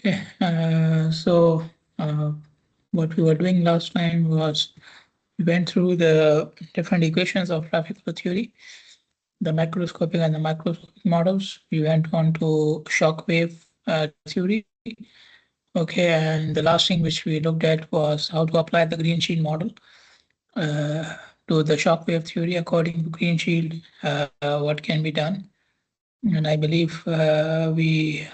Okay, what we were doing last time was we went through the different equations of traffic flow theory, the macroscopic and the microscopic models. We went on to Shockwave theory. Okay, and the last thing which we looked at was how to apply the green shield model to the Shockwave theory according to green shield, what can be done. And I believe we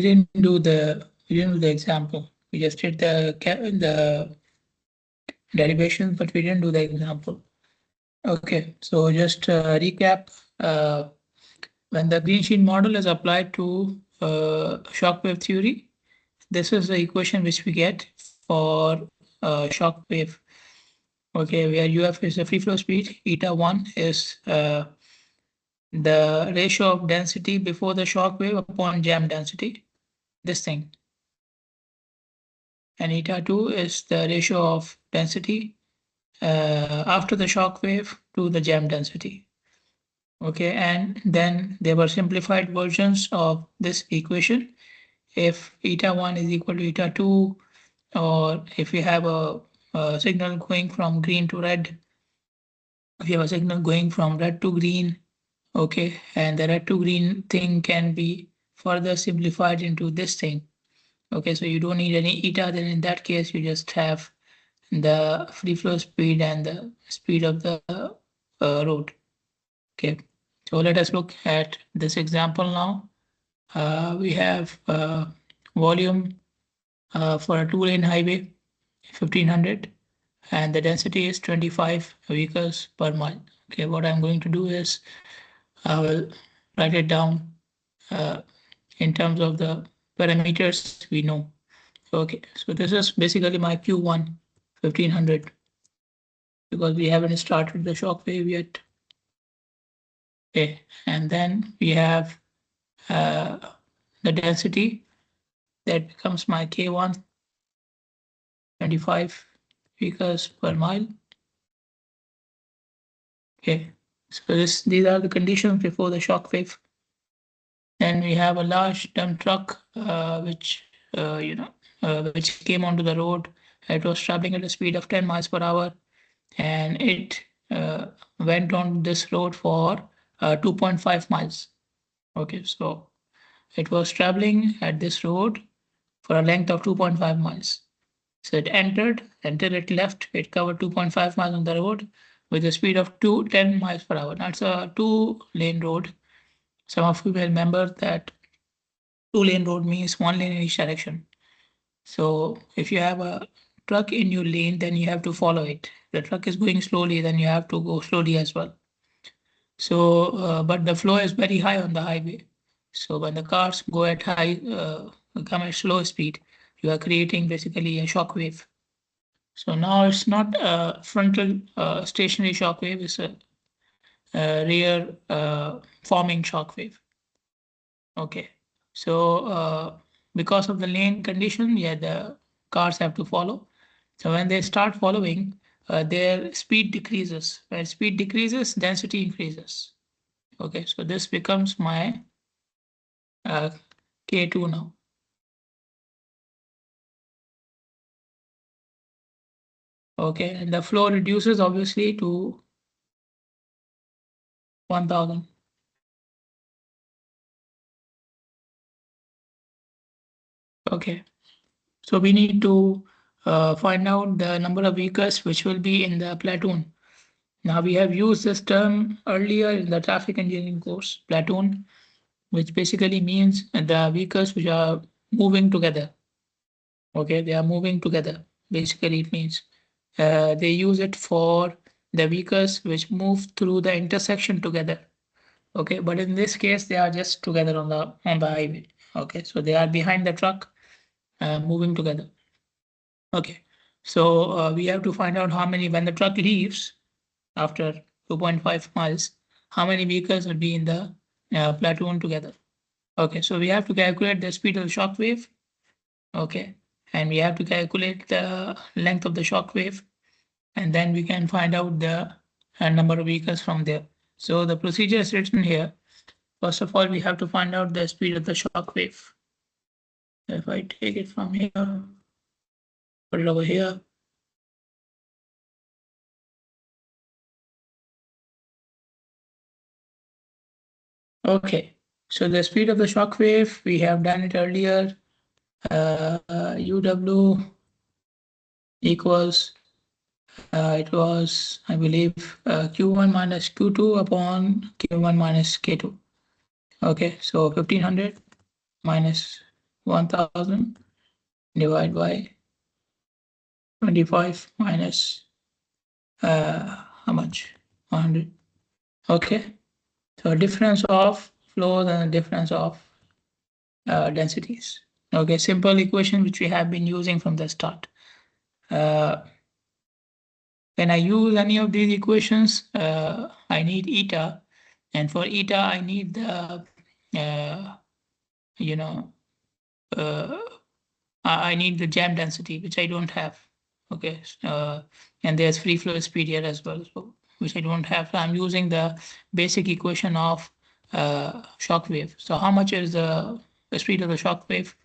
didn't do the example. We just did the derivations, but we didn't do the example. Okay, so just recap. When the green sheet model is applied to Shockwave theory, this is the equation which we get for Shockwave. Okay, where UF is the free flow speed, eta 1 is the ratio of density before the shock wave upon jam density, this thing. And eta 2 is the ratio of density after the shock wave to the jam density. Okay, and then there were simplified versions of this equation. If eta 1 is equal to eta 2, or if we have a signal going from green to red, if you have a signal going from red to green, okay, and the red to green thing can be further simplified into this thing. Okay, so you don't need any eta, then in that case you just have the free flow speed and the speed of the road. Okay, so let us look at this example now. We have volume for a 2-lane highway, 1500, and the density is 25 vehicles per mile. Okay, what I'm going to do is I will write it down in terms of the parameters we know. Okay, so this is basically my Q1 1500 because we haven't started the shock wave yet. Okay, and then we have the density that becomes my K1, 25 vehicles per mile. Okay, so these are the conditions before the shock wave. Then we have a large dump truck, which which came onto the road. It was traveling at a speed of 10 miles per hour, and it went on this road for 2.5 miles. Okay, so it was traveling at this road for a length of 2.5 miles. So it entered, until it left, it covered 2.5 miles on the road with a speed of 10 miles per hour. That's a 2-lane road. Some of you may remember that 2-lane road means 1 lane in each direction. So if you have a truck in your lane, then you have to follow it. The truck is going slowly, then you have to go slowly as well. So, but the flow is very high on the highway. So when the cars go at come at slow speed, you are creating basically a shock wave. So now it's not a frontal stationary shock wave, it's a rear forming shock wave. Okay, so because of the lane condition, yeah, the cars have to follow. So when they start following, their speed decreases. When speed decreases, density increases. Okay, so this becomes my K2 now. Okay, and the flow reduces obviously to 1000. Okay, so we need to find out the number of vehicles which will be in the platoon. Now we have used this term earlier in the traffic engineering course, platoon, which basically means the vehicles which are moving together. Okay, they are moving together. Basically, it means they use it for the vehicles which move through the intersection together. Okay, but in this case, they are just together on the highway. Okay, so they are behind the truck, moving together. Okay, so we have to find out how many when the truck leaves after 2.5 miles, how many vehicles will be in the platoon together. Okay, so we have to calculate the speed of the shock wave. Okay, and we have to calculate the length of the shock wave, and then we can find out the number of vehicles from there. So the procedure is written here. First of all, we have to find out the speed of the shock wave. If I take it from here, put it over here. Okay, so the speed of the shock wave, we have done it earlier. UW equals, it was, I believe, Q1 minus Q2 upon Q1 minus K2. Okay, so 1500 minus 1000 divided by 25 minus how much? 100. Okay, so difference of flows and difference of densities. Okay, simple equation which we have been using from the start. When I use any of these equations, I need eta, and for eta I need the you know uh, I need the jam density, which I don't have. Okay, and there's free flow speed here as well, so which I don't have. So I'm using the basic equation of shock wave. So how much is the speed of the shock wave?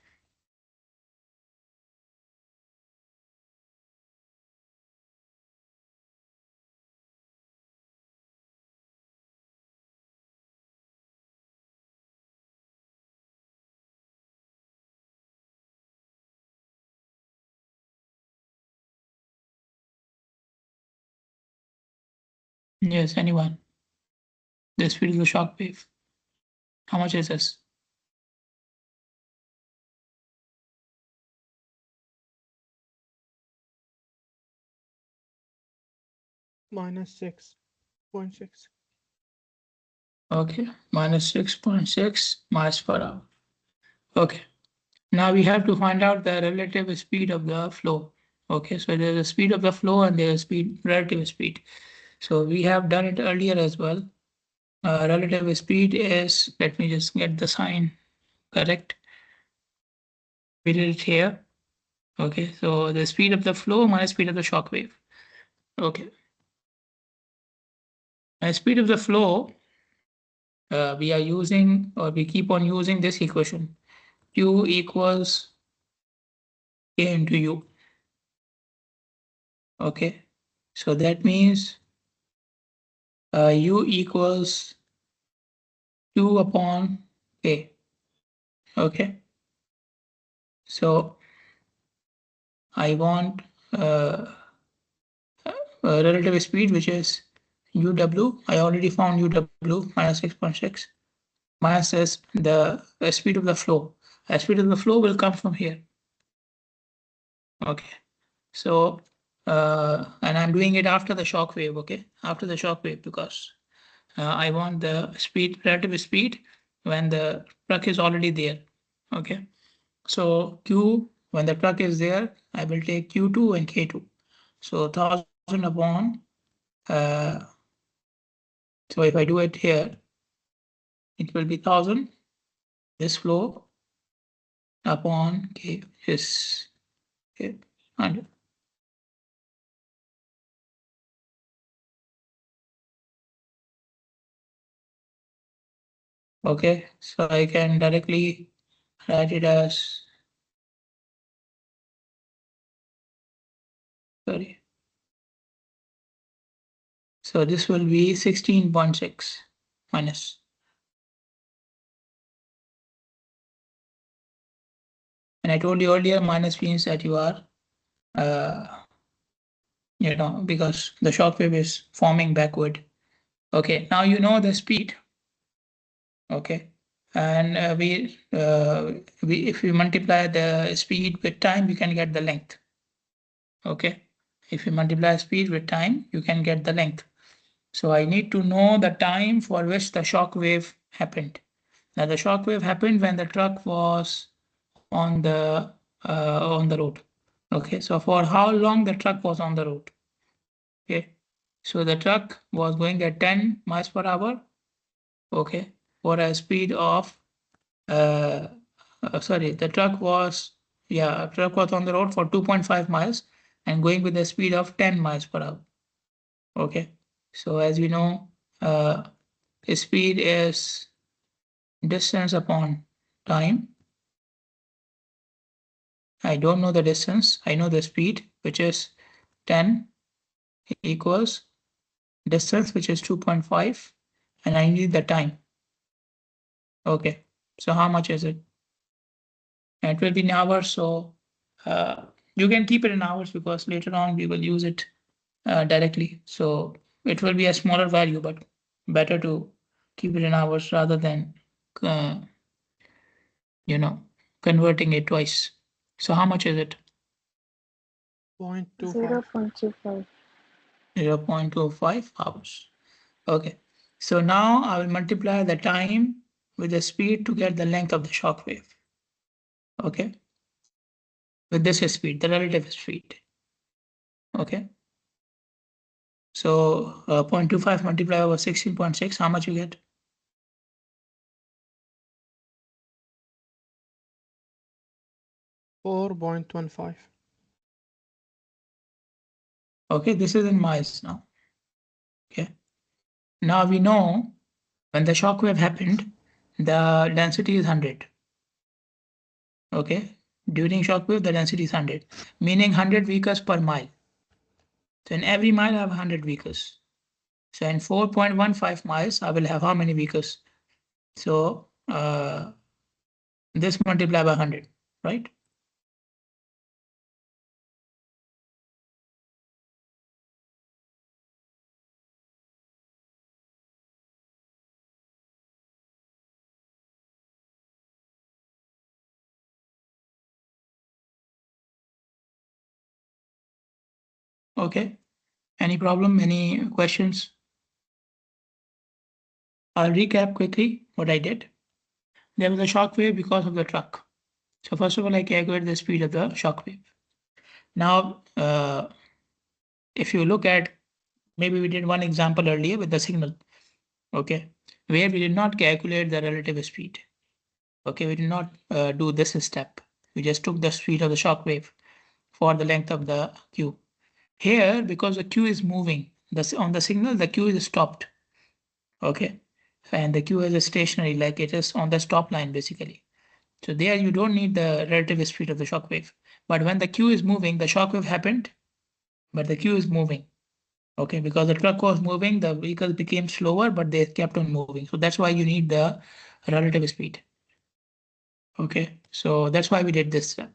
Yes, anyone? The speed of the shock wave. How much is this? Minus 6.6. Okay, minus 6.6 miles per hour. Okay, now we have to find out the relative speed of the flow. Okay, so there's a speed of the flow and there's speed, relative speed. So we have done it earlier as well. Relative speed is, let me just get the sign correct. We did it here. Okay, so the speed of the flow minus speed of the shock wave. Okay, and speed of the flow, we are using, or we keep on using this equation. Q equals K into U. Okay, so that means U equals Q upon K. Okay, so I want relative speed, which is UW. I already found UW minus 6.6 minus S, the speed of the flow. The speed of the flow will come from here. Okay, so and I'm doing it after the shock wave. Okay, after the shock wave, because I want the speed, relative speed, when the truck is already there. Okay, so Q, when the truck is there, I will take Q2 and K2. So 1000 upon, so if I do it here, it will be 1000, this flow upon K is okay, 100. Okay, so I can directly write it as, sorry. So this will be 16.6 minus. And I told you earlier, minus means that you are, because the shock wave is forming backward. Okay, now you know the speed. Okay, and if we multiply the speed with time, you can get the length. Okay, if you multiply speed with time, you can get the length. So I need to know the time for which the shock wave happened. Now the shock wave happened when the truck was on the road. Okay, so for how long the truck was on the road? Okay, so the truck was going at 10 miles per hour. Okay, for a speed of sorry, the truck was, yeah, truck was on the road for 2.5 miles and going with a speed of 10 miles per hour. Okay, so as we know, speed is distance upon time. I don't know the distance. I know the speed, which is 10 equals distance, which is 2.5, and I need the time. Okay, so how much is it? And it will be in hours, so you can keep it in hours because later on we will use it directly. So it will be a smaller value, but better to keep it in hours rather than uh, you know, converting it twice. So how much is it? 0.25. 0.25. 0.25 hours. Okay. So now I will multiply the time with the speed to get the length of the shock wave. Okay. With this speed, the relative speed. Okay. So 0.25 multiplied over 16.6, how much you get? 4.15. Okay, this is in miles now. Okay. Now we know when the shock wave happened, the density is 100. Okay. During shock wave, the density is 100, meaning 100 vehicles per mile. So in every mile, I have 100 vehicles. So in 4.15 miles, I will have how many vehicles? So this multiplied by 100, right? Okay. Any problem? Any questions? I'll recap quickly what I did. There was a shock wave because of the truck. So first of all, I calculate the speed of the shock wave. Now, if you look at, maybe we did one example earlier with the signal, okay, where we did not calculate the relative speed. Okay, we did not do this step. We just took the speed of the shock wave for the length of the Q. Here, because the Q is moving, on the signal, the Q is stopped. Okay, and the Q is stationary, like it is on the stop line basically. So there you don't need the relative speed of the shock wave. But when the Q is moving, the shock wave happened, but the Q is moving. Okay, because the truck was moving, the vehicle became slower, but they kept on moving. So that's why you need the relative speed. Okay, so that's why we did this step.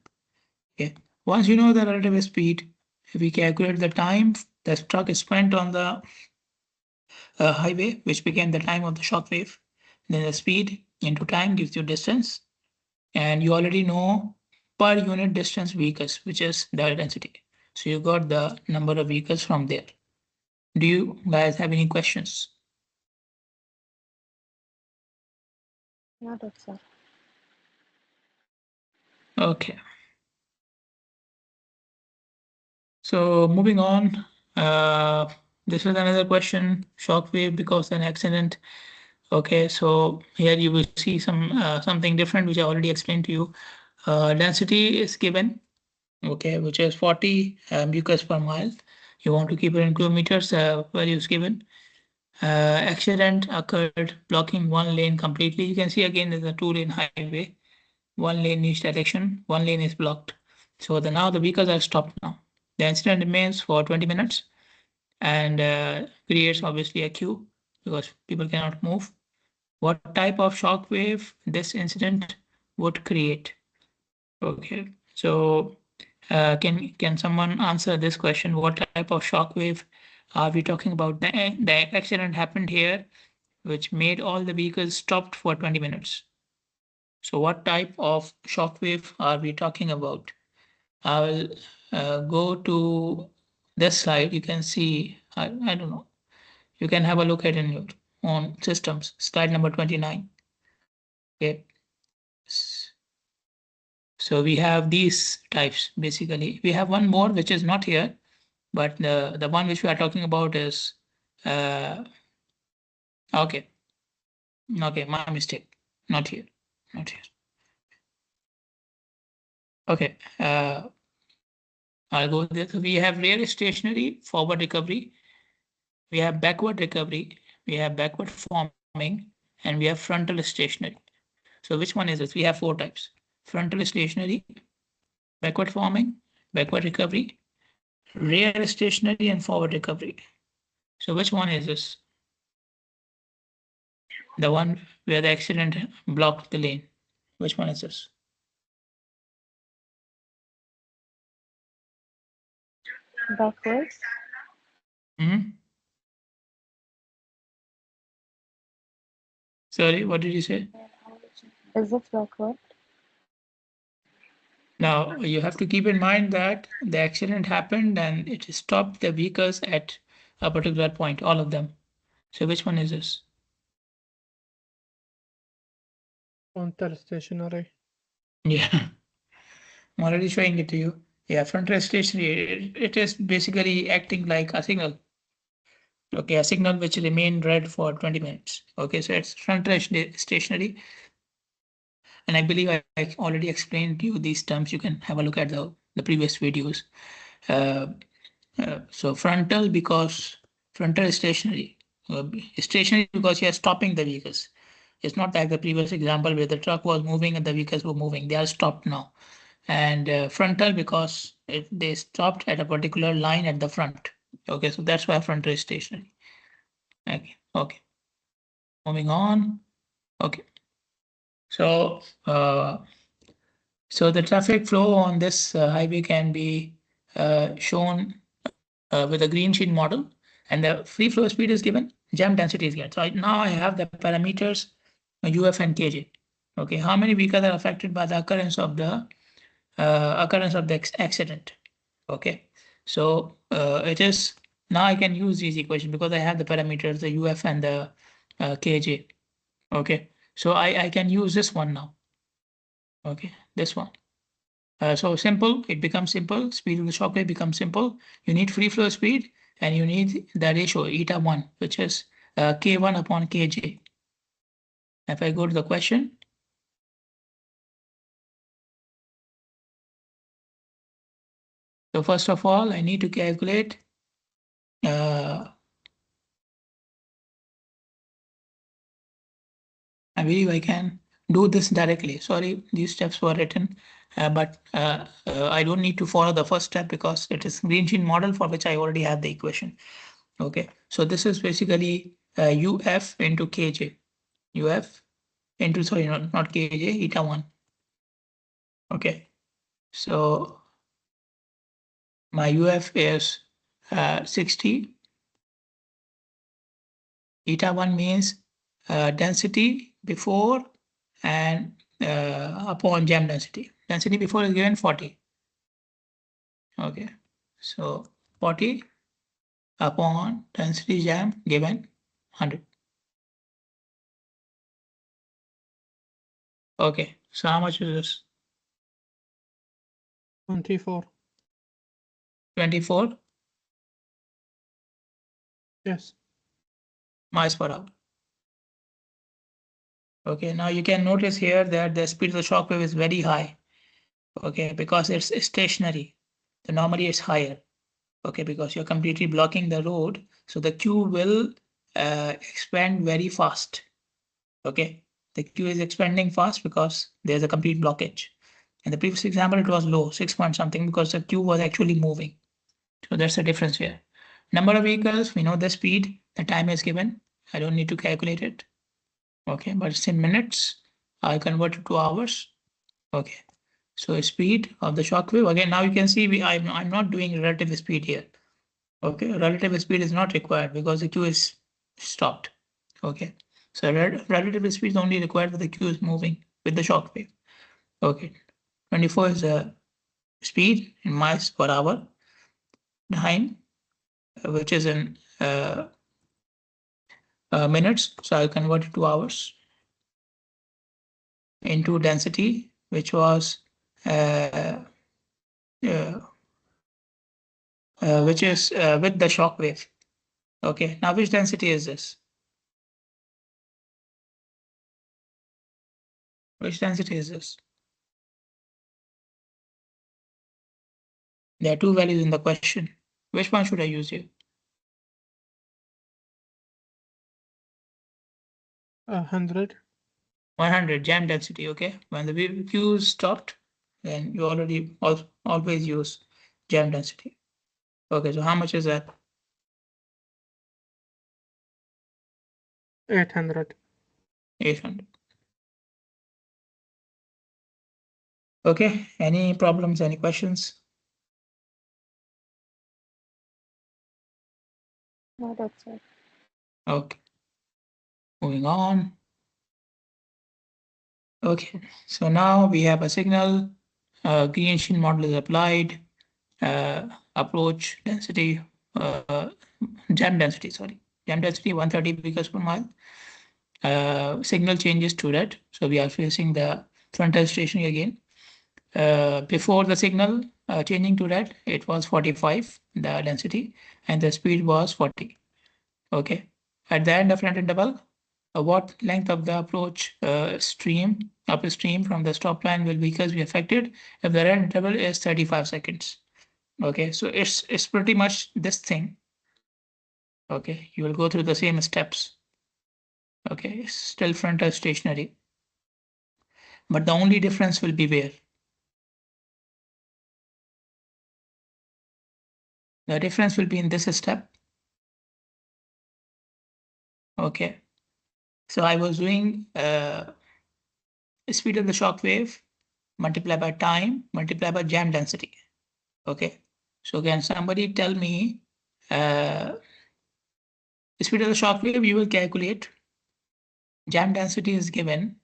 Okay, once you know the relative speed, if we calculate the time the truck is spent on the highway, which became the time of the shock wave, then the speed into time gives you distance, and you already know per unit distance vehicles, which is the density. So you got the number of vehicles from there. Do you guys have any questions? Noted, sir. Okay. So moving on, this is another question, shock wave because an accident. Okay, so here you will see something different, which I already explained to you. Density is given, okay, which is 40 meters per mile. You want to keep it in kilometers, value is given. Accident occurred blocking one lane completely. You can see again there's a two-lane highway, one lane in each direction, one lane is blocked. So now the vehicles are stopped now. The incident remains for 20 minutes and creates obviously a queue because people cannot move. What type of shock wave this incident would create? Okay, so can someone answer this question? What type of shock wave are we talking about? The accident happened here, which made all the vehicles stopped for 20 minutes. So what type of shock wave are we talking about? I will go to this slide. You can see, I don't know. You can have a look at in your own systems. Slide number 29. Okay. So we have these types basically. We have one more which is not here, but the one which we are talking about is okay. Okay, my mistake. Not here. Not here. Okay. I'll go there. So we have rear stationary, forward recovery. We have backward recovery. We have backward forming, and we have frontal stationary. So which one is this? We have 4 types: frontal stationary, backward forming, backward recovery, rear stationary, and forward recovery. So which one is this? The one where the accident blocked the lane. Which one is this? Backwards. Hmm? Sorry, what did you say? Is it backward? Now, you have to keep in mind that the accident happened and it stopped the vehicles at a particular point, all of them. So which one is this? Frontal stationary. Yeah, I'm already showing it to you. Yeah, frontal stationary, it is basically acting like a signal. Okay, a signal which remain red for 20 minutes. Okay, so it's frontal stationary. And I believe I already explained to you these terms. You can have a look at the previous videos. Uh, so frontal because frontal is stationary. Stationary because you are stopping the vehicles. It's not like the previous example where the truck was moving and the vehicles were moving. They are stopped now. And frontal because they stopped at a particular line at the front. Okay, so that's why frontal is stationary. Okay, okay. Moving on. Okay. So so the traffic flow on this highway can be shown with a green sheet model, and the free flow speed is given, jam density is given. So now I have the parameters UF and KJ. Okay, how many vehicles are affected by the occurrence of the accident? Okay, so it is now I can use these equations because I have the parameters, the UF and the KJ. Okay, so I can use this one now. Okay, this one. So simple, it becomes simple. Speed of the shockwave becomes simple. You need free flow speed and you need the ratio eta 1, which is K1 upon Kj. If I go to the question, so first of all, I need to calculate I believe I can do this directly. Sorry, these steps were written, but I don't need to follow the first step because it is green sheet model for which I already have the equation. Okay, so this is basically UF into Kj. UF into, sorry, not Kj, eta 1. Okay, so my UF is 60. Eta 1 means density before and upon jam density. Density before is given 40. Okay, so 40 upon density jam given 100. Okay, so how much is this? 24. 24 Yes. miles per hour. Okay, now you can notice here that the speed of the shock wave is very high. Okay, because it's stationary. So normally it's higher. Okay, because you're completely blocking the road, so the queue will expand very fast. Okay, the queue is expanding fast because there's a complete blockage. In the previous example, it was low, 6 point something, because the queue was actually moving. So that's the difference here. Number of vehicles, we know the speed, the time is given. I don't need to calculate it. Okay, but it's in minutes. I convert it to hours. Okay, so speed of the shock wave. Again, now you can see I'm not doing relative speed here. Okay, relative speed is not required because the queue is stopped. Okay, so relative speed is only required when the queue is moving with the shock wave. Okay, 24 is the speed in miles per hour. Time, which is in minutes, so I'll convert it to hours, into density, which was uh, uh, which is with the shock wave. Okay, now which density is this? Which density is this? There are two values in the question. Which one should I use here? 100. 100 jam density. Okay, when the view stopped, then you already always use jam density. Okay, so how much is that? 800. 800. Okay, any problems, any questions? No, that's it. Okay, moving on. Okay, so now we have a signal. Greenstein model is applied. Approach density, jam density, sorry. Jam density 130 vehicles per mile. Signal changes to red. So we are facing the frontal stationary again. Before the signal changing to red, it was 45, the density, and the speed was 40. Okay. At the end of front interval, what length of the approach stream upstream from the stop line will vehicles be affected if the red interval is 35 seconds. Okay, so it's pretty much this thing. Okay, you will go through the same steps. Okay, still frontal stationary, but the only difference will be where the difference will be in this step. Okay, so I was doing speed of the shock wave multiplied by time multiplied by jam density. Okay, so can somebody tell me speed of the shock wave? You will calculate. Jam density is given.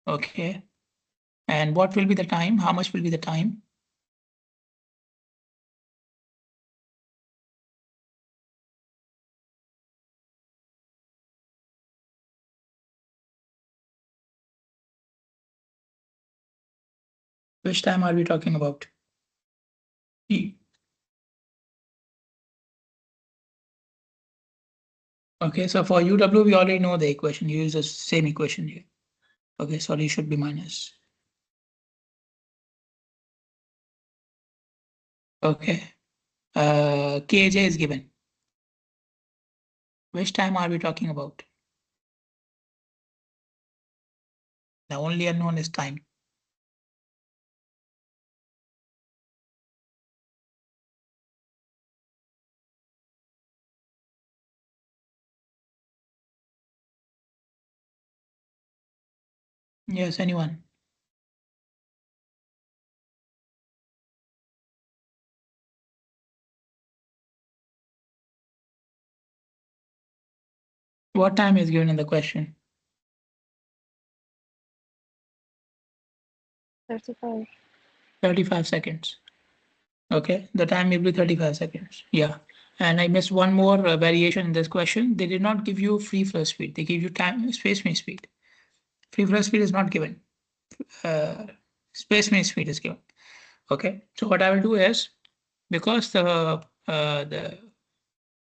Okay, and what will be the time? How much will be the time? Which time are we talking about? E. Okay, so for UW, we already know the equation. You use the same equation here. Okay, sorry, should be minus. Okay, Kj is given. Which time are we talking about? The only unknown is time. Yes, anyone? What time is given in the question? 35. 35 seconds. Okay, the time will be 35 seconds. Yeah. And I missed one more variation in this question. They did not give you free flow speed. They give you time space mean speed. Free flow speed is not given. Space mean speed is given. Okay. So what I will do is because the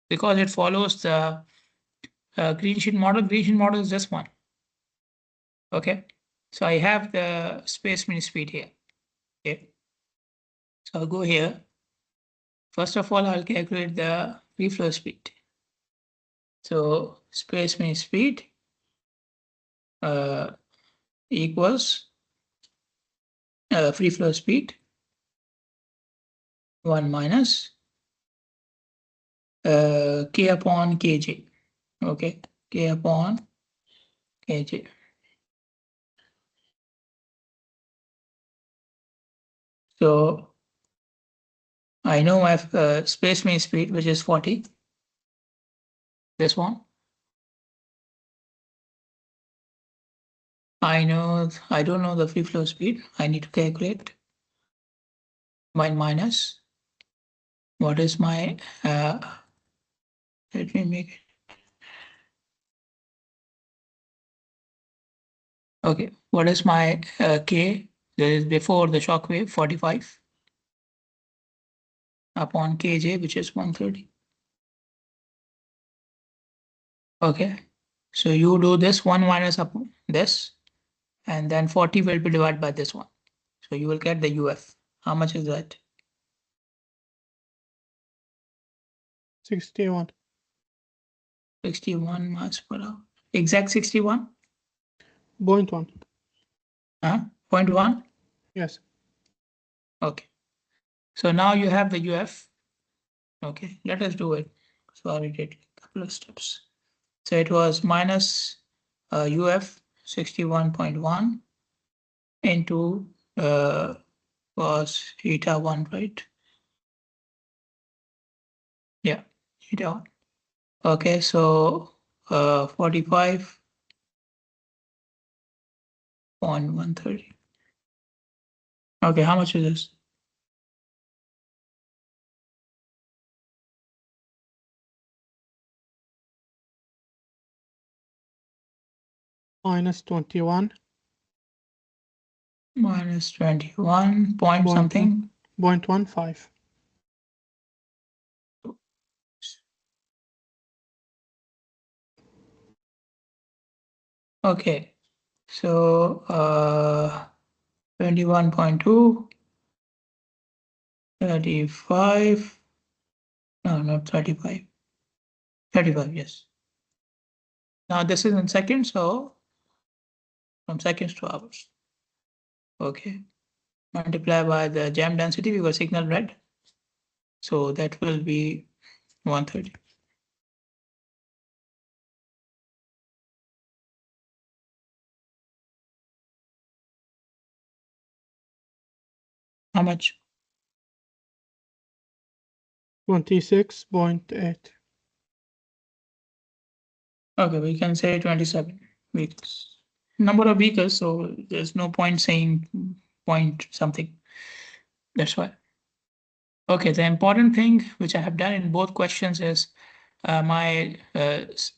because it follows the green sheet model. Green sheet model is this one. Okay. So I have the space mean speed here. Okay. So I'll go here. First of all, I'll calculate the free flow speed. So space mean speed equals free flow speed 1 minus k upon kj. Okay, k upon kj. So I know my space mean speed, which is 40. This one. I don't know the free flow speed. I need to calculate 1 minus. What is my, let me make it. Okay, what is my k? That is before the shock wave, 45 upon kj, which is 130. Okay, so you do this 1 minus up this, and then 40 will be divided by this one. So you will get the UF. How much is that? 61. 61 miles per hour. Exact 61? 0.1. 0.1. Yes. Okay. So now you have the UF. Okay, let us do it. So I did a couple of steps. So it was minus UF 61.1 into was eta 1, right? Yeah, eta 1. Okay, so 45.130. Okay, how much is this? Minus 21. Minus 21 point something. 0.15. Okay, so 21.2, 35. No, not 35. 35, yes. Now this is in seconds, so from seconds to hours. Okay. Multiply by the jam density because signal red. So that will be 130. How much? 26.8. Okay, we can say 27 vehicles. Number of vehicles, so there's no point saying point something. That's why. Okay, the important thing which I have done in both questions is my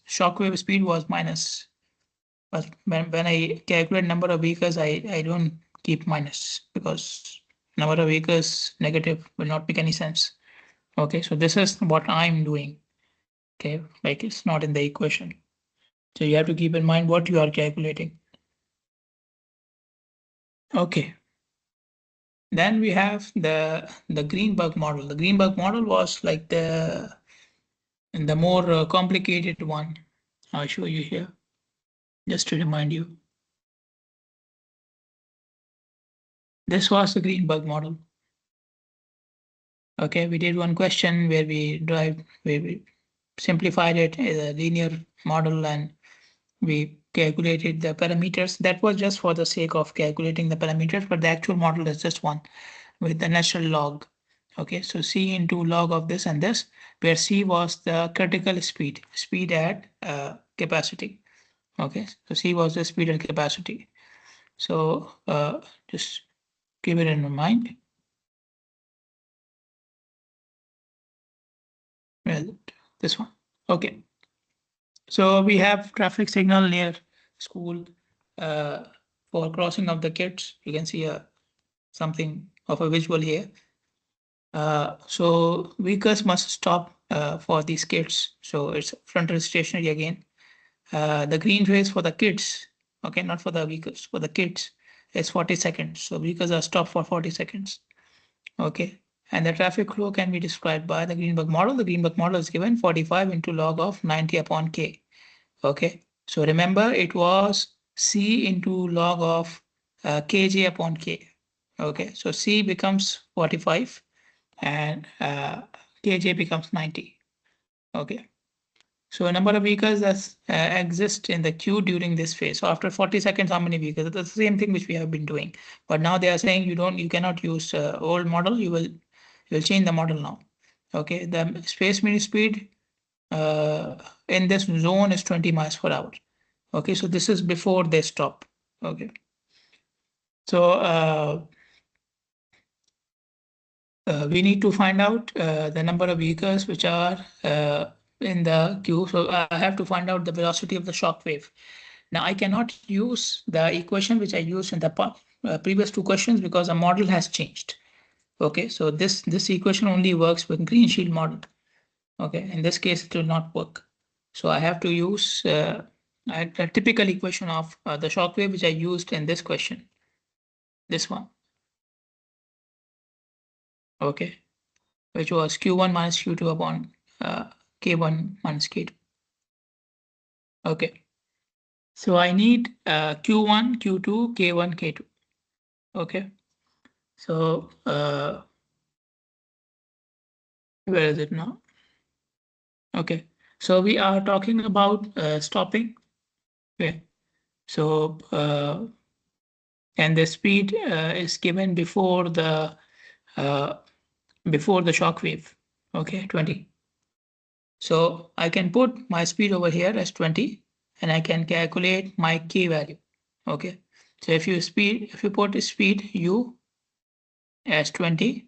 shockwave speed was minus. But when I calculate number of vehicles, I don't keep minus because number of vehicles negative will not make any sense. Okay, so this is what I'm doing. Okay, like it's not in the equation. So you have to keep in mind what you are calculating. Okay. Then we have the Greenberg model. The Greenberg model was like the more complicated one. I'll show you here, just to remind you. This was the Greenberg model. Okay, we did one question where we simplified it as a linear model and we calculated the parameters. That was just for the sake of calculating the parameters, but the actual model is just one with the natural log. Okay, so C into log of this and this, where C was the critical speed at capacity. Okay, so C was the speed at capacity. So just keep it in mind. Well, this one. Okay. So we have traffic signal near school uh, for crossing of the kids. You can see something of a visual here. So vehicles must stop for these kids. So it's frontal stationary again. The green phase for the kids, okay, not for the vehicles, for the kids, is 40 seconds. So vehicles are stopped for 40 seconds. Okay. And the traffic flow can be described by the Greenberg model. The Greenberg model is given 45 into log of 90 upon K. Okay. So remember it was C into log of Kj upon K. Okay. So C becomes 45 and Kj becomes 90. Okay. So a number of vehicles that exist in the queue during this phase. So after 40 seconds, how many vehicles? That's the same thing which we have been doing. But now they are saying you cannot use old model. You'll change the model now. Okay, the space mean speed in this zone is 20 miles per hour. Okay, so this is before they stop. Okay, so we need to find out the number of vehicles which are in the queue. So I have to find out the velocity of the shock wave. Now I cannot use the equation which I used in the previous two questions because the model has changed. Okay, so this equation only works with green shield model. Okay, in this case it will not work. So I have to use a typical equation of the shock wave which I used in this question. This one. Okay, which was Q1 minus Q2 upon K1 minus K2. Okay. So I need Q1, Q2, K1, K2. Okay. So where is it now? Okay. So we are talking about stopping. Okay. So and the speed is given before the shock wave. Okay, 20. So I can put my speed over here as 20 and I can calculate my k value. Okay. So if you put speed u as 20,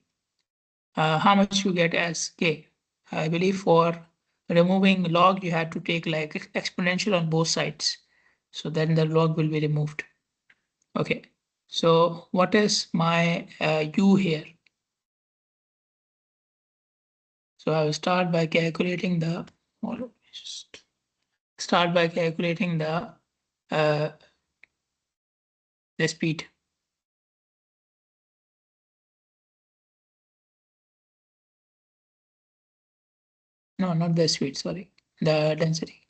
how much you get as k? I believe for removing log, you have to take like exponential on both sides. So then the log will be removed. Okay. So what is my u here? So I will start by calculating uh, the speed. No, not the speed, sorry, the density.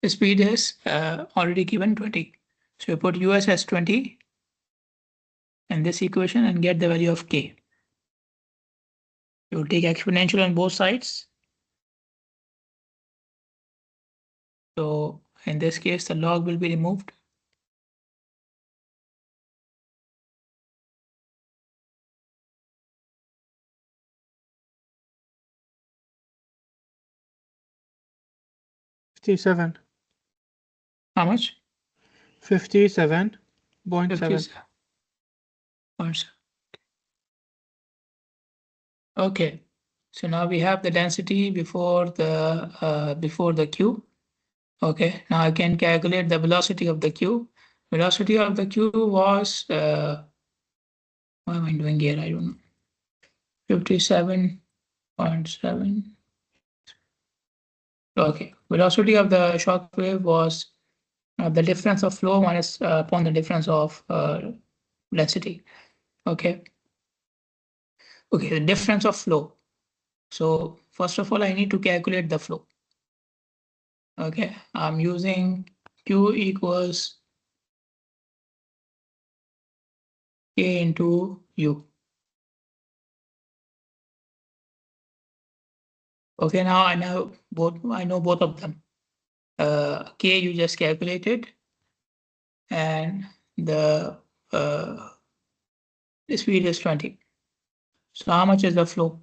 The speed is already given 20. So you put US as 20 in this equation and get the value of k. You take exponential on both sides. So in this case, the log will be removed. $57. How much? 57.7. 57. Okay. So now we have the density before the Q. Okay, now I can calculate the velocity of the Q. Velocity of the Q was, what am I doing here? I don't know. 57.7. Okay, velocity of the shock wave was the difference of flow minus upon the difference of density. Okay. Okay, the difference of flow. So first of all, I need to calculate the flow. Okay, I'm using Q equals K into U. Okay, now I know both of them. K you just calculated, and uh, the speed is 20. So how much is the flow?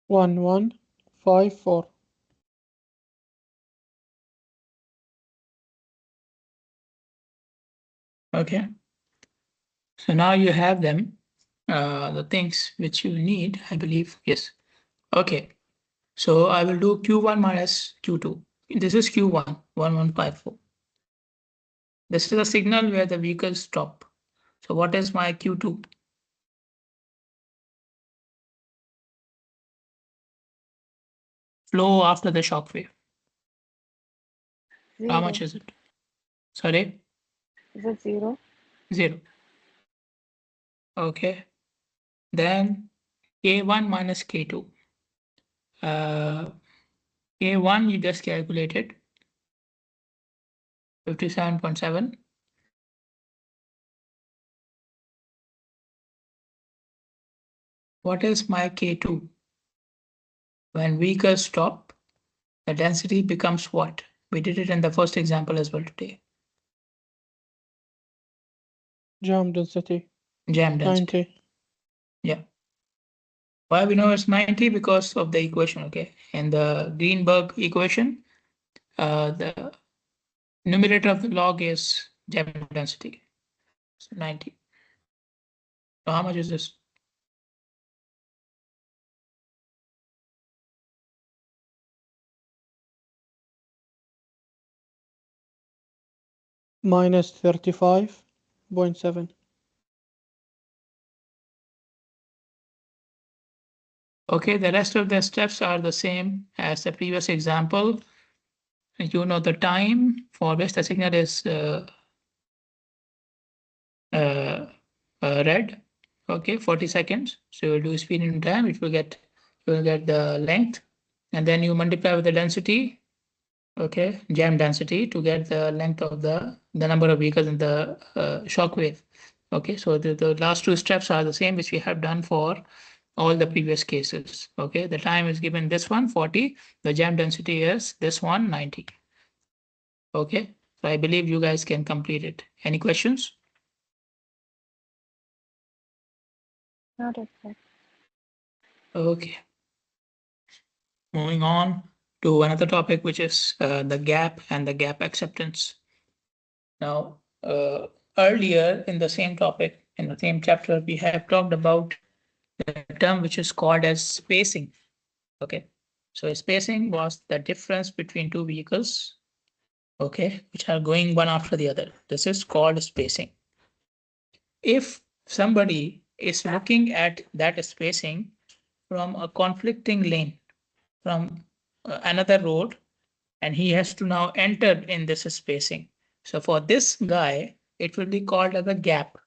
One 154. Okay. So now you have them, the things which you need, I believe. Yes. Okay. So I will do Q1 minus Q2. This is Q1, 1154. This is a signal where the vehicles stop. So what is my Q2? Flow after the shock wave. How much 0. is it? Sorry? Is it 0? 0. Okay. Then K1 minus K2. K1 you just calculated 57.7. What is my K2? When vehicles stop, the density becomes what? We did it in the first example as well today. Jam density. Jam density. 90. Yeah. Why we know it's 90? Because of the equation, okay? In the Greenberg equation, the numerator of the log is jam density. So 90. So how much is this? Minus 35.7. Okay, the rest of the steps are the same as the previous example. you know the time for which the signal is red. Okay, 40 seconds. So you'll do speed into time, you will get the length, and then you multiply with the density, okay, jam density, to get the length of the number of vehicles in the shock wave. Okay, so the last two steps are the same which we have done for all the previous cases. Okay, the time is given this one 40, the jam density is this one 90. Okay, so I believe you guys can complete it. Any questions? No, that's right. Okay. Moving on to another topic, which is the gap and the gap acceptance. Now, earlier in the same topic, in the same chapter, we have talked about the term which is called as spacing. Okay, so spacing was the difference between two vehicles, okay, which are going one after the other. This is called spacing. If somebody is looking at that spacing from a conflicting lane, from another road, and he has to now enter in this spacing. So for this guy, it will be called as a gap.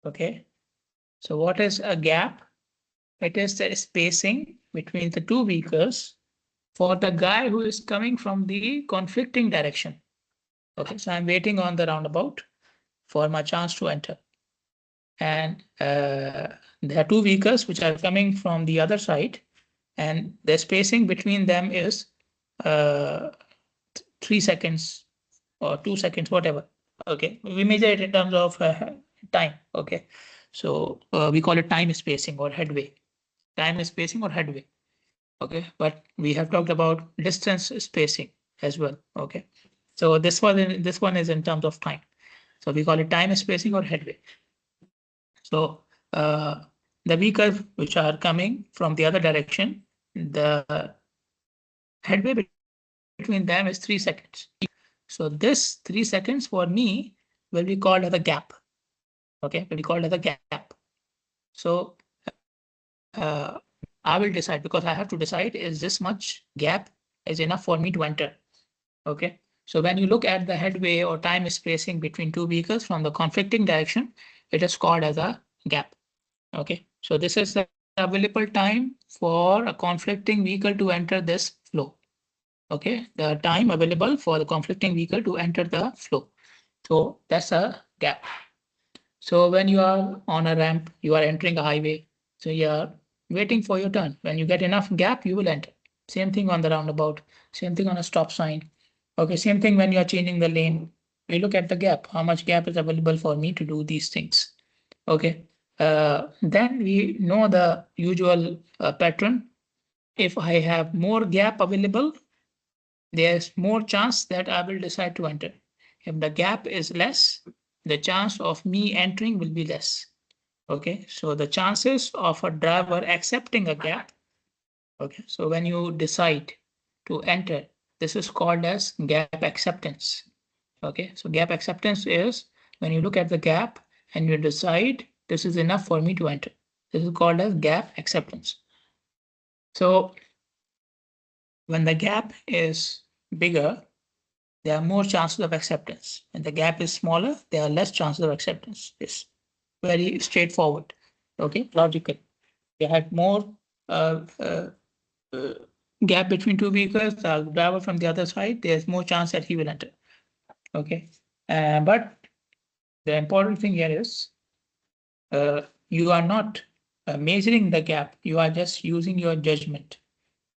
Okay. So what is a gap? It is the spacing between the two vehicles for the guy who is coming from the conflicting direction. Okay. So I'm waiting on the roundabout for my chance to enter. And there are two vehicles which are coming from the other side, and the spacing between them is uh, 3 seconds or 2 seconds, whatever. Okay, we measure it in terms of time. Okay, so we call it time spacing or headway. Time spacing or headway. Okay, but we have talked about distance spacing as well. Okay, so this one is in terms of time. So we call it time spacing or headway. So the vehicles which are coming from the other direction, the headway between them is 3 seconds. So this 3 seconds for me will be called as a gap. Okay, will be called as a gap. So I will decide, because I have to decide, is this much gap is enough for me to enter. Okay, so when you look at the headway or time spacing between two vehicles from the conflicting direction, it is called as a gap. Okay, so this is the available time for a conflicting vehicle to enter this flow. Okay, the time available for the conflicting vehicle to enter the flow. So that's a gap. So when you are on a ramp, you are entering a highway. So you are waiting for your turn. When you get enough gap, you will enter. Same thing on the roundabout, same thing on a stop sign. Okay, same thing when you are changing the lane. We look at the gap, how much gap is available for me to do these things. Okay, then we know the usual pattern. If I have more gap available, there's more chance that I will decide to enter. If the gap is less, the chance of me entering will be less. Okay, so the chances of a driver accepting a gap. Okay, so when you decide to enter, this is called as gap acceptance. Okay, so gap acceptance is when you look at the gap and you decide this is enough for me to enter. This is called as gap acceptance. So when the gap is bigger, there are more chances of acceptance. When the gap is smaller, there are less chances of acceptance. It's very straightforward. Okay, logical. You have more uh, uh, uh, gap between two vehicles, the driver from the other side, there's more chance that he will enter. Okay, but the important thing here is you are not measuring the gap, you are just using your judgment.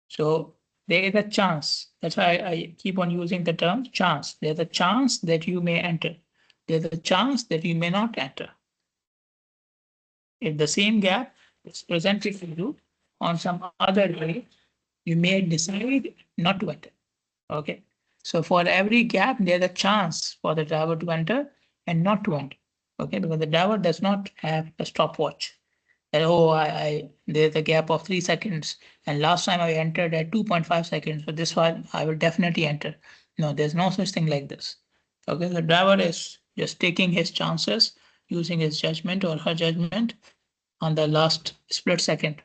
So there is a chance. That's why I keep on using the term chance. There's a chance that you may enter. There's a chance that you may not enter. If the same gap is presented to you on some other way, you may decide not to enter. Okay. So for every gap, there's a chance for the driver to enter and not to enter. Okay, because the driver does not have a stopwatch. Oh, there's a gap of 3 seconds, and last time I entered at 2.5 seconds, so this one I will definitely enter. No, there's no such thing like this. Okay, the driver is just taking his chances, using his judgment or her judgment on the last split second.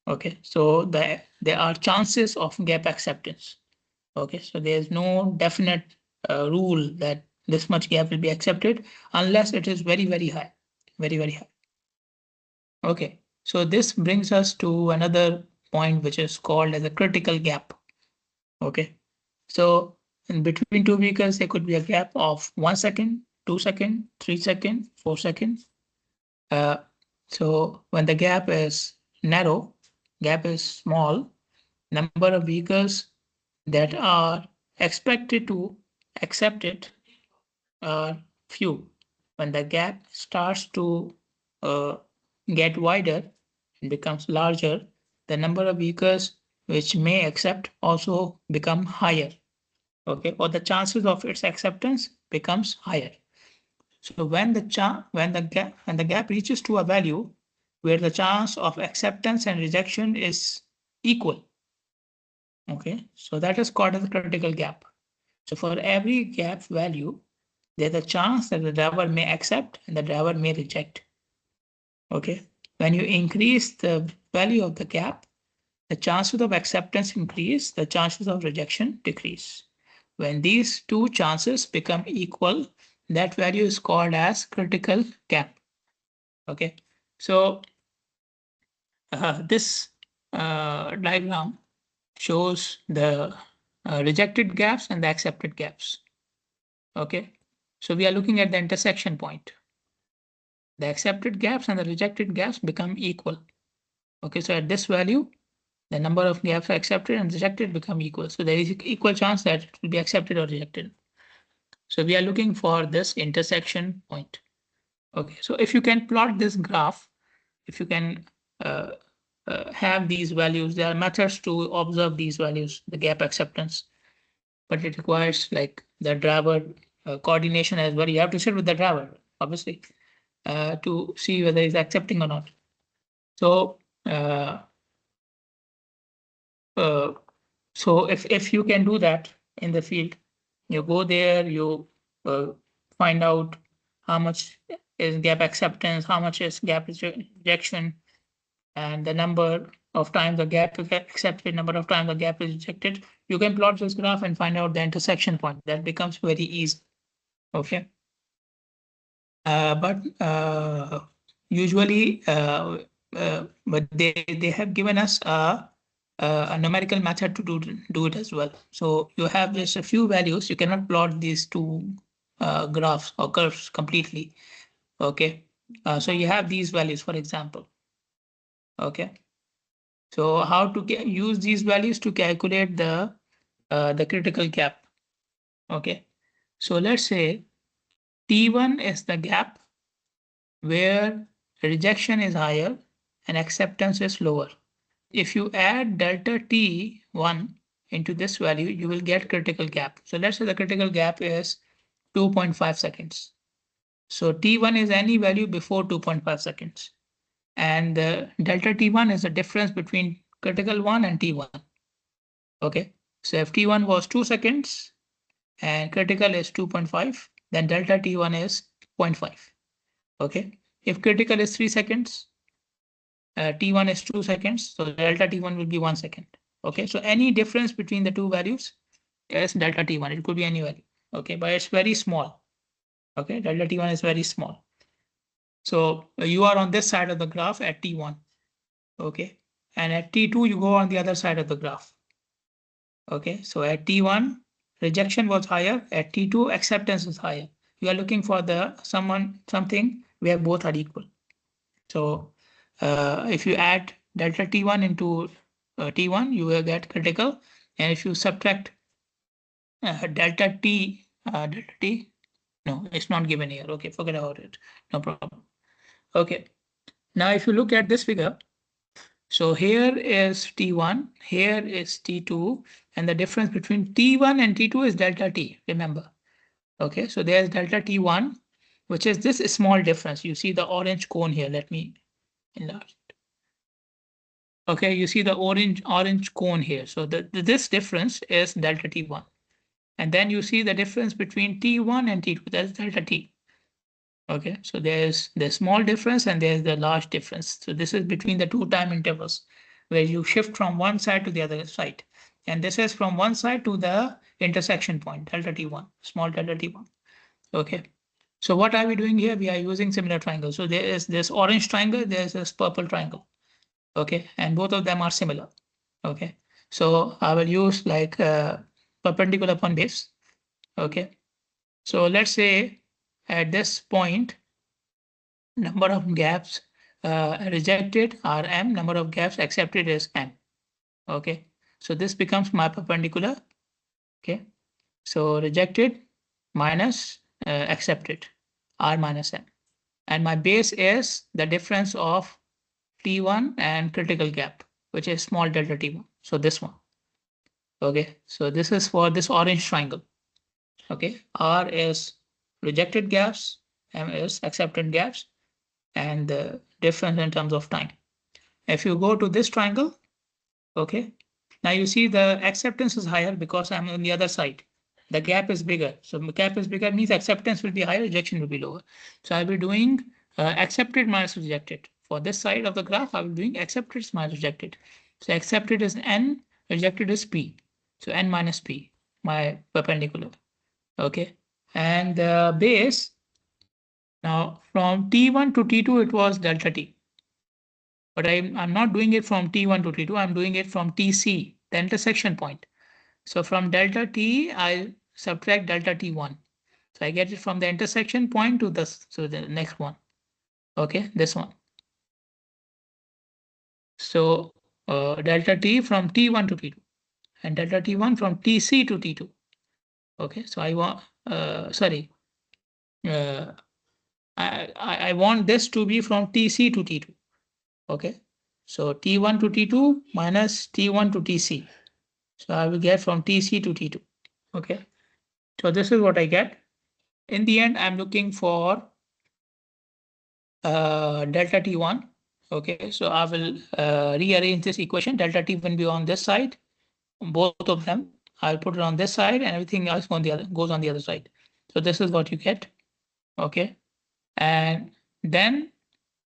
Okay, so there are chances of gap acceptance. Okay, so there's no definite rule that this much gap will be accepted unless it is very, very high, very, very high. Okay, so this brings us to another point which is called as a critical gap. Okay, so in between two vehicles, there could be a gap of 1 second, 2 second, 3 second, 4 seconds. So when the gap is narrow, gap is small, number of vehicles that are expected to accept it are few. When the gap starts to uh, get wider and becomes larger, the number of vehicles which may accept also become higher. Okay, or the chances of its acceptance becomes higher. So when the gap reaches to a value where the chance of acceptance and rejection is equal. Okay, so that is called as a critical gap. So for every gap value, there's a chance that the driver may accept and the driver may reject. Okay, when you increase the value of the gap, the chances of acceptance increase, the chances of rejection decrease. When these two chances become equal, that value is called as critical gap. Okay, so this diagram shows the rejected gaps and the accepted gaps. Okay, so we are looking at the intersection point. The accepted gaps and the rejected gaps become equal. Okay, so at this value, the number of gaps accepted and rejected become equal. So there is equal chance that it will be accepted or rejected. So we are looking for this intersection point. Okay, so if you can plot this graph, if you can uh, have these values, there are methods to observe these values, the gap acceptance, but it requires like the driver coordination as well. You have to sit with the driver, obviously, to see whether he's accepting or not. So, uh, uh, so if you can do that in the field, you go there, you find out how much is gap acceptance, how much is gap rejection, and the number of times the gap is accepted, number of times the gap is rejected. You can plot this graph and find out the intersection point. That becomes very easy. Okay. But usually, but they have given us a numerical method to do it as well. So you have just a few values. You cannot plot these two graphs or curves completely. Okay. So you have these values, for example. Okay. So how to use these values to calculate the critical gap. Okay. So let's say T1 is the gap where rejection is higher and acceptance is lower. If you add delta T1 into this value, you will get critical gap. So let's say the critical gap is 2.5 seconds. So T1 is any value before 2.5 seconds. And delta T1 is the difference between critical 1 and T1. Okay, so if T1 was 2 seconds and critical is 2.5, then delta T1 is 0.5. Okay, if critical is 3 seconds, T1 is 2 seconds, so delta T1 will be 1 second. Okay, so any difference between the two values is delta T1. It could be any value. Okay, but it's very small. Okay, delta T1 is very small. So you are on this side of the graph at T1. Okay, and at T2 you go on the other side of the graph. Okay, so at T1 rejection was higher, at T2 acceptance is higher. You are looking for the something where both are equal. So if you add delta T1 into T1, you will get critical. And if you subtract delta T, no, it's not given here. Okay, forget about it. No problem. Okay, now if you look at this figure, so here is T1, here is T2, and the difference between T1 and T2 is delta T, remember. Okay, so there's delta T1, which is this small difference. You see the orange cone here. Let me enlarge it. Okay, you see the orange cone here. So this difference is delta T1. And then you see the difference between T1 and T2, that's delta T. Okay, so there's the small difference and there's the large difference. So this is between the two time intervals where you shift from one side to the other side. And this is from one side to the intersection point, delta T1, small delta T1. Okay. So what are we doing here? We are using similar triangles. So there is this orange triangle, there's this purple triangle. Okay. And both of them are similar. Okay. So I will use like perpendicular upon base. Okay. So let's say at this point, number of gaps rejected are M, number of gaps accepted is N. Okay. So this becomes my perpendicular. Okay. So rejected minus accepted, R minus N. And my base is the difference of T1 and critical gap, which is small delta T1. So this one. Okay. So this is for this orange triangle. Okay. R is rejected gaps, M is accepted gaps, and the difference in terms of time. If you go to this triangle, okay, now you see the acceptance is higher because I'm on the other side. The gap is bigger. So gap is bigger means acceptance will be higher, rejection will be lower. So I'll be doing accepted minus rejected. For this side of the graph, I will be doing accepted minus rejected. So accepted is N, rejected is P. So N minus P, my perpendicular. Okay. And the base, now from T1 to T2, it was delta T. But I'm not doing it from T1 to T2. I'm doing it from TC, the intersection point. So from delta T, I subtract delta T1. So I get it from the intersection point to this. So the next one. Okay, this one. So delta T from T1 to T2 and delta T1 from TC to T2. Okay, so I want, sorry, I want this to be from TC to T2. Okay, so T1 to T2 minus T1 to TC. So I will get from TC to T2. Okay, so this is what I get. In the end, I'm looking for delta T1. Okay, so I will rearrange this equation. Delta T will be on this side, both of them. I'll put it on this side and everything else on the other goes on the other side. So this is what you get. Okay, and then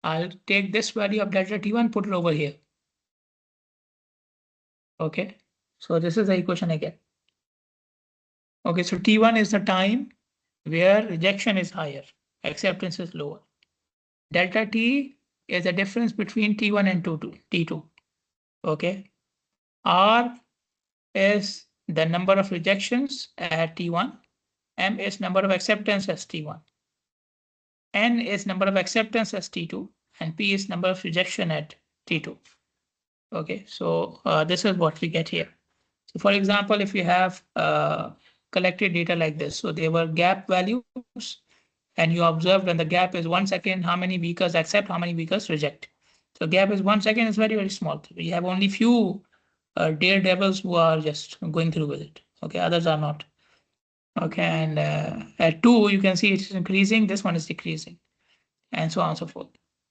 I'll take this value of delta T1, put it over here. Okay, so this is the equation I get. Okay, so T1 is the time where rejection is higher, acceptance is lower. Delta T is the difference between T1 and T2. Okay, R is the number of rejections at T1. M is number of acceptance as T1. N is number of acceptance as T2. And P is number of rejection at T2. Okay, so this is what we get here. So for example, if you have collected data like this, so there were gap values and you observed when the gap is 1 second, how many vehicles accept, how many vehicles reject. So gap is 1 second, is very, very small. We have only few daredevils who are just going through with it. Okay, others are not. Okay, and at 2, you can see it's increasing, this one is decreasing, and so on and so forth.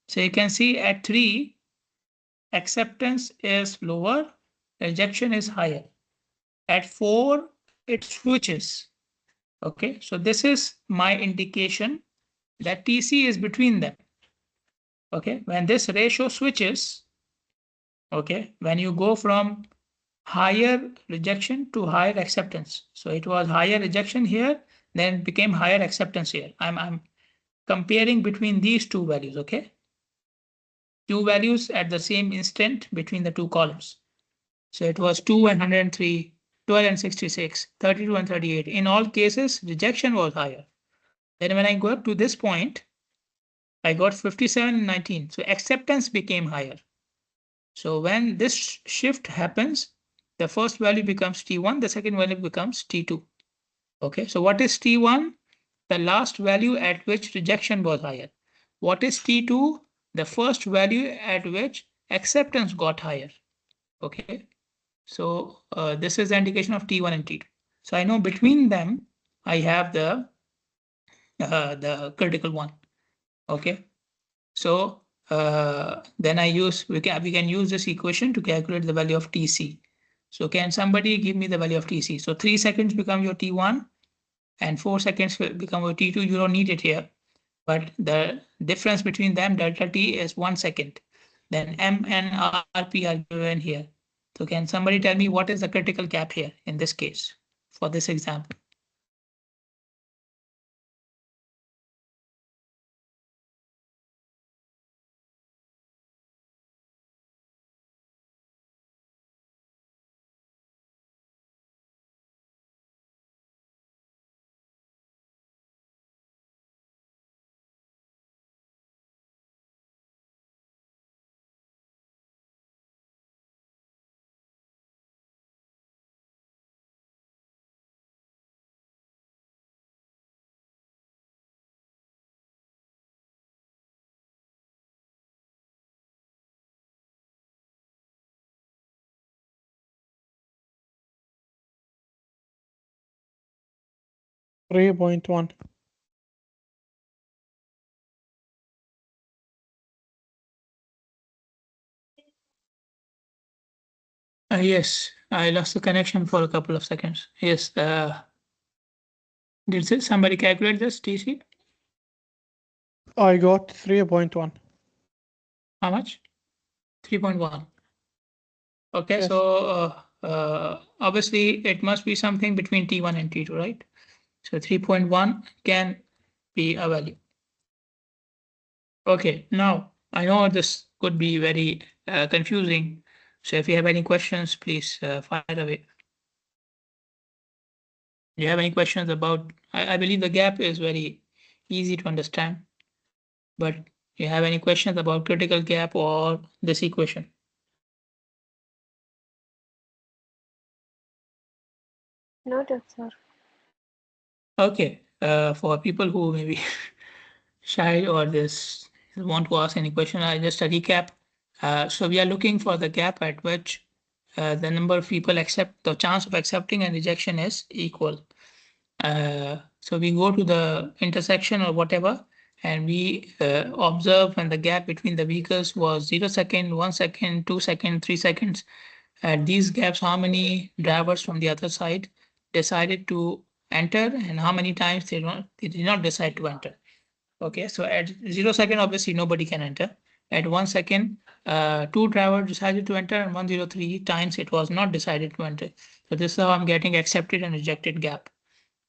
So you can see at 3, acceptance is lower, rejection is higher. At 4, it switches. Okay, so this is my indication that TC is between them. Okay, when this ratio switches, okay, when you go from higher rejection to higher acceptance. So it was higher rejection here, then became higher acceptance here. I'm comparing between these two values, okay? Two values at the same instant between the two columns. So it was 2 and 103, 12 and 66, 32 and 38. In all cases, rejection was higher. Then when I go up to this point, I got 57 and 19. So acceptance became higher. So when this shift happens, the first value becomes T1, the second value becomes T2. Okay, so what is T1? The last value at which rejection was higher. What is T2? The first value at which acceptance got higher. Okay, so this is the indication of T1 and T2. So I know between them, I have the critical one. Okay, so then we can use this equation to calculate the value of TC. So can somebody give me the value of TC? So 3 seconds become your T1 and 4 seconds become your T2. You don't need it here, but the difference between them, delta T, is 1 second. Then M and RP are given here. So can somebody tell me what is the critical gap here in this case for this example? $3.1. Yes, I lost the connection for a couple of seconds. Yes, did somebody calculate this, TC? I got 3.1. How much? 3.1. Okay, Yes. so obviously it must be something between T1 and T2, right? So 3.1 can be a value. Okay, now I know this could be very confusing. So if you have any questions, please fire away. Do you have any questions about, I believe the gap is very easy to understand, but do you have any questions about critical gap or this equation? Noted, sir. Okay, for people who maybe shy or this want to ask any question, I just a recap. So we are looking for the gap at which the number of people accept, the chance of accepting and rejection is equal. So we go to the intersection or whatever, and we observe when the gap between the vehicles was 0 second, 1 second, 2 second, 3 seconds. At these gaps, how many drivers from the other side decided to enter and how many times they did not decide to enter. Okay, so at 0 second, obviously nobody can enter. At 1 second, two drivers decided to enter, and 103 times it was not decided to enter. So this is how I'm getting accepted and rejected gap.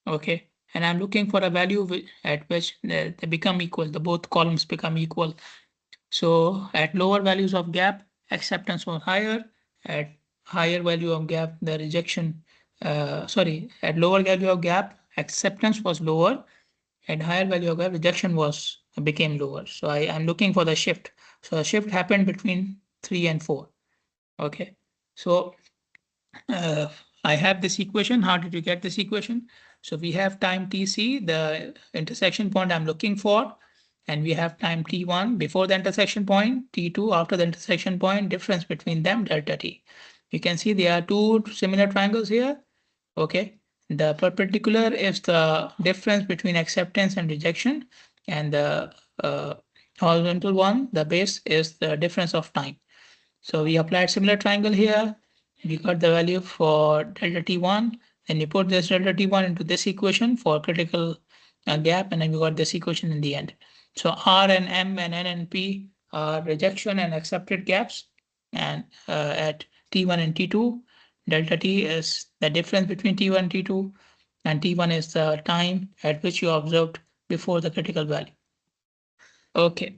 Okay, and I'm looking for a value at which they become equal, the both columns become equal. So at lower values of gap, acceptance was higher. At higher value of gap, the rejection, at lower value of gap, acceptance was lower. At higher value of gap, rejection became lower. So I am looking for the shift. So a shift happened between 3 and 4. Okay, so uh, I have this equation. How did you get this equation? So we have time TC, the intersection point I'm looking for, and we have time T1 before the intersection point, T2 after the intersection point, difference between them, delta T. You can see there are two similar triangles here. Okay, the perpendicular is the difference between acceptance and rejection, and the horizontal one, the base, is the difference of time. So we applied similar triangle here. We got the value for delta T1. Then you put this delta T1 into this equation for critical gap, and then we got this equation in the end. So R and M and N and P are rejection and accepted gaps. And at T1 and T2, delta T is the difference between T1 and T2, and T1 is the time at which you observed before the critical value. Okay.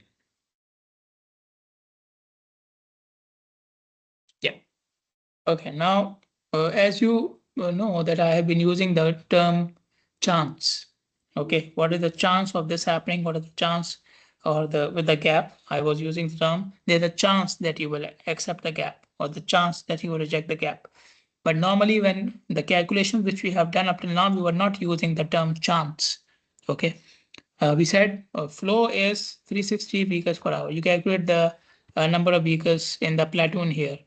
Yeah. Okay, now as you know that I have been using the term chance. Okay, what is the chance of this happening? What is the chance or with the gap? I was using the term, there's a chance that you will accept the gap or the chance that you will reject the gap. But normally when the calculations which we have done up till now, we were not using the term chance. Okay, we said flow is 360 vehicles per hour. You calculate the number of vehicles in the platoon here.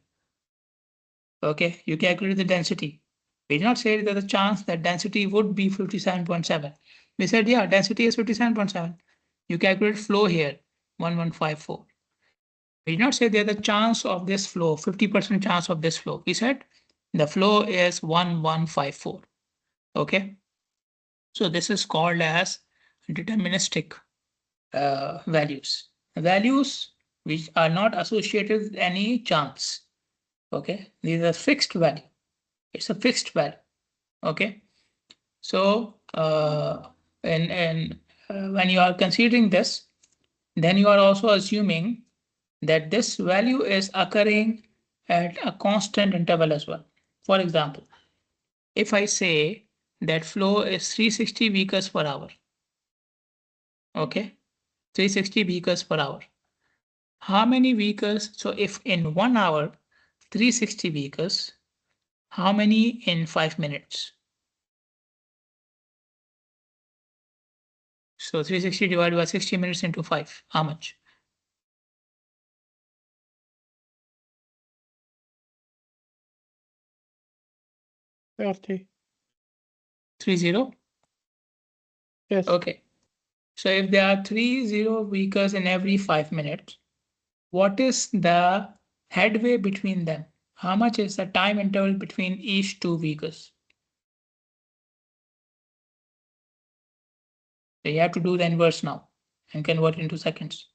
Okay, you calculate the density. We did not say that the chance that density would be 57.7. We said, yeah, density is 57.7. You calculate flow here, 1154. We did not say there's a chance of this flow, 50% chance of this flow. We said the flow is 1154. Okay, so this is called as deterministic values. Values which are not associated with any chance. Okay, these are fixed value. It's a fixed value. Okay, so when you are considering this, then you are also assuming that this value is occurring at a constant interval as well. For example, if I say that flow is 360 vehicles per hour, okay, 360 vehicles per hour. How many vehicles? So if in 1 hour, 360 vehicles, how many in 5 minutes? So 360 divided by 60 minutes into 5, how much? 30. 30? Yes. Okay. So if there are 30 vehicles in every 5 minutes, what is the headway between them? How much is the time interval between each two vehicles? So you have to do the inverse now and convert into seconds.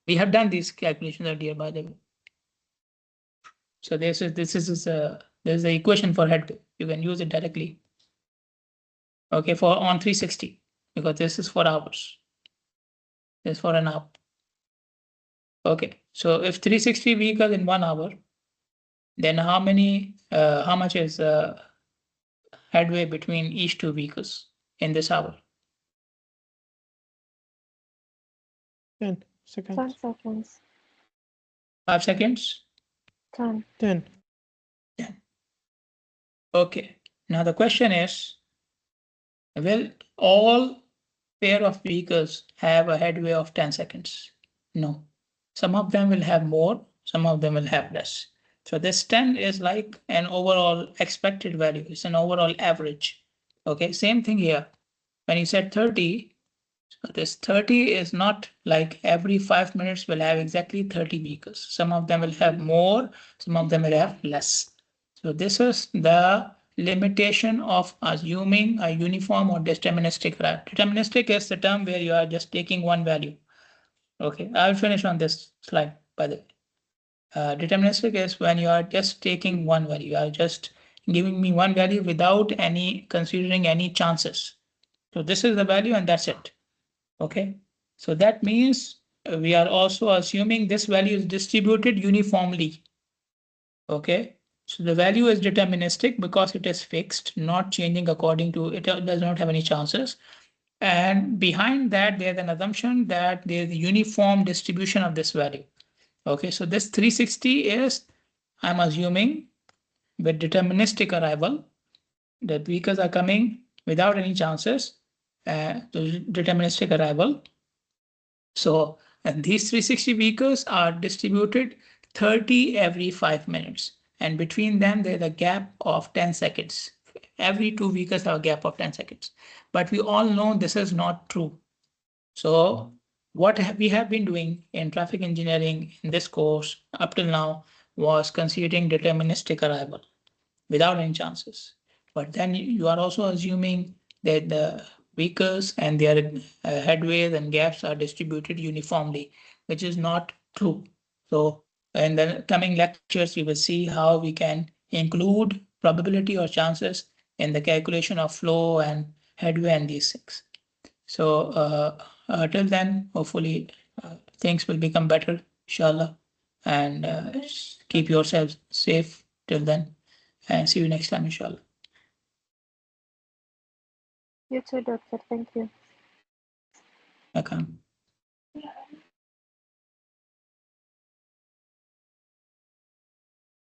We have done these calculations earlier, by the way. So there's the equation for headway. You can use it directly. Okay, for on 360, because this is for hours. This is for an hour. Okay, so if 360 vehicles in 1 hour, then how much is headway between each two vehicles in this hour? 10 seconds. 10 seconds. 5 seconds? 10. 10. Yeah. Okay, now the question is, will all pair of vehicles have a headway of 10 seconds? No. Some of them will have more, some of them will have less. So this 10 is like an overall expected value. It's an overall average. Okay, same thing here. When you said 30, so this 30 is not like every 5 minutes will have exactly 30 vehicles. Some of them will have more, some of them will have less. So this is the limitation of assuming a uniform or deterministic arrival. Deterministic is the term where you are just taking one value. Okay, I'll finish on this slide, by the way. Deterministic is when you are just taking one value. You are just giving me one value without any considering any chances. So this is the value and that's it. Okay, so that means we are also assuming this value is distributed uniformly. Okay, so the value is deterministic because it is fixed, not changing according to it, does not have any chances. And behind that, there's an assumption that there's a uniform distribution of this value. Okay, so this 360 is, I'm assuming, with deterministic arrival, that vehicles are coming without any chances, the deterministic arrival. So, and these 360 vehicles are distributed 30 every 5 minutes. And between them, there's a gap of 10 seconds. Every two vehicles have a gap of 10 seconds. But we all know this is not true. So what we have been doing in traffic engineering in this course up till now was considering deterministic arrival without any chances. But then you are also assuming that the vehicles and their headways and gaps are distributed uniformly, which is not true. So in the coming lectures, we will see how we can include probability or chances in the calculation of flow and headway and these things. So till then, hopefully things will become better, inshallah. And keep yourselves safe till then. And see you next time, inshallah. You too, doctor. Thank you. Welcome.